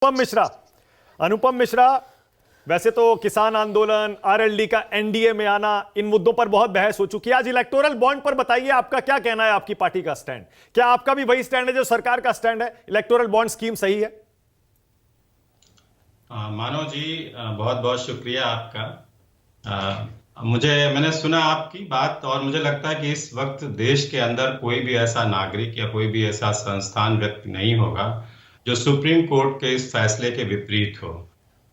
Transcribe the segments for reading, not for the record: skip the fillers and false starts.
अनुपम मिश्रा, वैसे तो किसान आंदोलन, आरएलडी का एनडीए में आना, इन मुद्दों पर बहुत बहस हो चुकी है। आज इलेक्टोरल बॉन्ड पर बताइए, आपका क्या कहना है? आपकी पार्टी का स्टैंड क्या आपका भी वही स्टैंड है जो सरकार का स्टैंड है? इलेक्टोरल बॉन्ड स्कीम सही है? मानव जी, बहुत बहुत शुक्रिया आपका। मैंने सुना आपकी बात और मुझे लगता है कि इस वक्त देश के अंदर कोई भी ऐसा नागरिक या कोई भी ऐसा संस्थान व्यक्ति नहीं होगा जो सुप्रीम कोर्ट के इस फैसले के विपरीत हो।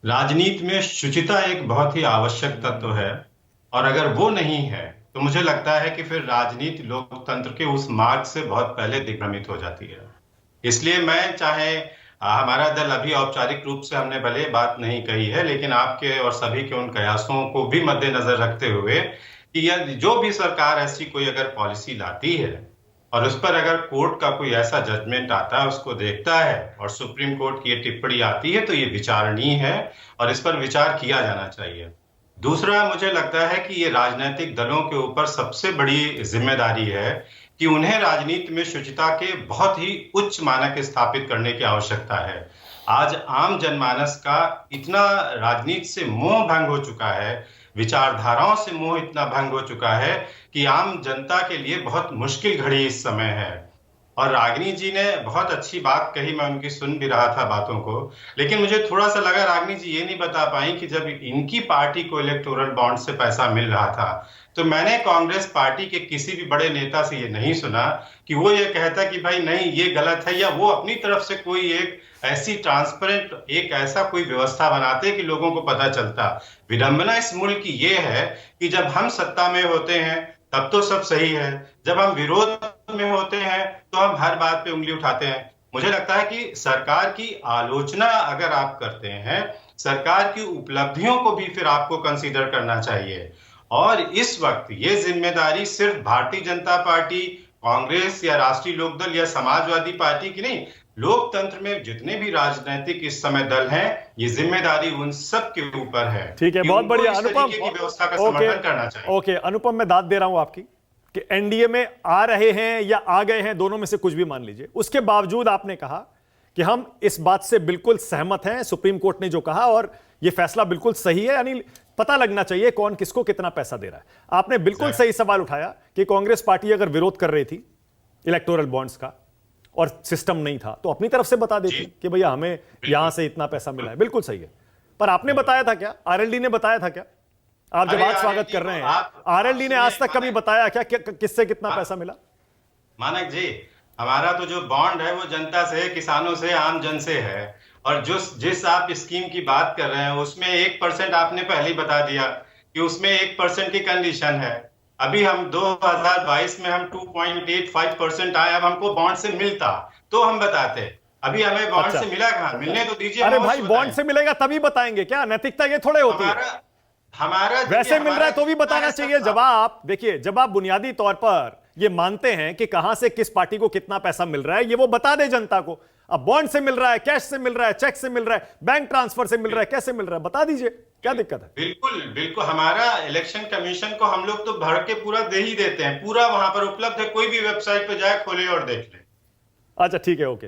राजनीति में शुचिता एक बहुत ही आवश्यक तत्व है और अगर वो नहीं है तो मुझे लगता है कि फिर राजनीति लोकतंत्र के उस मार्ग से बहुत पहले दिग्भ्रमित हो जाती है। इसलिए मैं चाहे हमारा दल अभी औपचारिक रूप से हमने भले बात नहीं कही है, लेकिन आपके और सभी के उन कयासों को भी मद्देनजर रखते हुए कि यह जो भी सरकार ऐसी कोई अगर पॉलिसी लाती है और उस पर अगर कोर्ट का कोई ऐसा जजमेंट आता है, उसको देखता है और सुप्रीम कोर्ट की ये टिप्पणी आती है, तो ये विचारणीय है और इस पर विचार किया जाना चाहिए। दूसरा, मुझे लगता है कि ये राजनीतिक दलों के ऊपर सबसे बड़ी जिम्मेदारी है कि उन्हें राजनीति में शुचिता के बहुत ही उच्च मानक स्थापित करने की आवश्यकता है। आज आम जनमानस का इतना राजनीति से मोह भंग हो चुका है, विचारधाराओं से मोह इतना भंग हो चुका है कि आम जनता के लिए बहुत मुश्किल घड़ी इस समय है। और रागिनी जी ने बहुत अच्छी बात कही, मैं उनकी सुन भी रहा था बातों को, लेकिन मुझे थोड़ा सा लगा रागिनी जी ये नहीं बता पाई कि जब इनकी पार्टी को इलेक्टोरल बॉन्ड से पैसा मिल रहा था तो मैंने कांग्रेस पार्टी के किसी भी बड़े नेता से ये नहीं सुना कि वो ये कहता कि भाई नहीं ये गलत है, या वो अपनी तरफ से कोई एक ऐसी ट्रांसपेरेंट एक ऐसा कोई व्यवस्था बनाते कि लोगों को पता चलता। विडंबना इस मुल्क की ये है कि जब हम सत्ता में होते हैं तब तो सब सही है, जब हम विरोध में होते हैं तो हम हर बात पे उंगली उठाते हैं। मुझे लगता है कि सरकार की आलोचना अगर आप करते हैं, सरकार की उपलब्धियों को भी फिर आपको कंसीडर करना चाहिए। और इस वक्त ये जिम्मेदारी सिर्फ भारतीय जनता पार्टी, कांग्रेस या राष्ट्रीय लोकदल या समाजवादी पार्टी की नहीं, लोकतंत्र में जितने भी राजनीतिक इस समय दल हैं, ये जिम्मेदारी उन सब के ऊपर है। ठीक है, बहुत बढ़िया अनुपम। की व्यवस्था का समर्थन करना चाहिए। ओके अनुपम, मैं दाद दे रहा हूं आपकी कि एनडीए में आ रहे हैं या आ गए हैं, दोनों में से कुछ भी मान लीजिए, उसके बावजूद आपने कहा कि हम इस बात से बिल्कुल सहमत हैं, सुप्रीम कोर्ट ने जो कहा और यह फैसला बिल्कुल सही है, यानी पता लगना चाहिए कौन किसको कितना पैसा दे रहा है। आपने बिल्कुल सही सवाल उठाया कि कांग्रेस पार्टी अगर विरोध कर रही थी इलेक्टोरल बॉन्ड्स का और सिस्टम नहीं था तो अपनी तरफ से बता देती कि भैया हमें यहां से इतना पैसा मिला है। बिल्कुल सही है, पर आपने बताया था क्या? आरएलडी ने बताया था क्या? आप जब आज स्वागत कर रहे हैं, आरएलडी ने आज तक कभी बताया क्या किससे कितना पैसा मिला? मानक जी, हमारा तो जो बॉन्ड है वो जनता से, किसानों से, आम जन से है। और जिस आप स्कीम की बात कर रहे हैं उसमें 1% आपने पहले ही बता दिया कि उसमें 1% की कंडीशन है। अभी हम 2022 में हम 2.85% आए, अब हमको बॉन्ड से मिलता तो हम बताते। अभी हमें बॉन्ड से मिला कहां? मिलने तो दीजिए। अरे भाई, बॉन्ड से मिलेगा तभी बताएंगे क्या? नैतिकता ये थोड़े होती है। हमारा वैसे मिल रहा है तो भी बताना चाहिए। जब आप देखिए, जब आप बुनियादी तौर पर ये मानते हैं कि कहां से किस पार्टी को कितना पैसा मिल रहा है, ये वो बता दे जनता को। अब बॉन्ड से मिल रहा है, कैश से मिल रहा है, चेक से मिल रहा है, बैंक ट्रांसफर से मिल रहा है, कैसे मिल रहा है बता दीजिए, क्या दिक्कत है? बिल्कुल बिल्कुल, हमारा इलेक्शन कमीशन को हम लोग तो भर के पूरा दे ही देते हैं, पूरा वहां पर उपलब्ध है, कोई भी वेबसाइट पे जाए, खोले और देख ले। अच्छा ठीक है, ओके।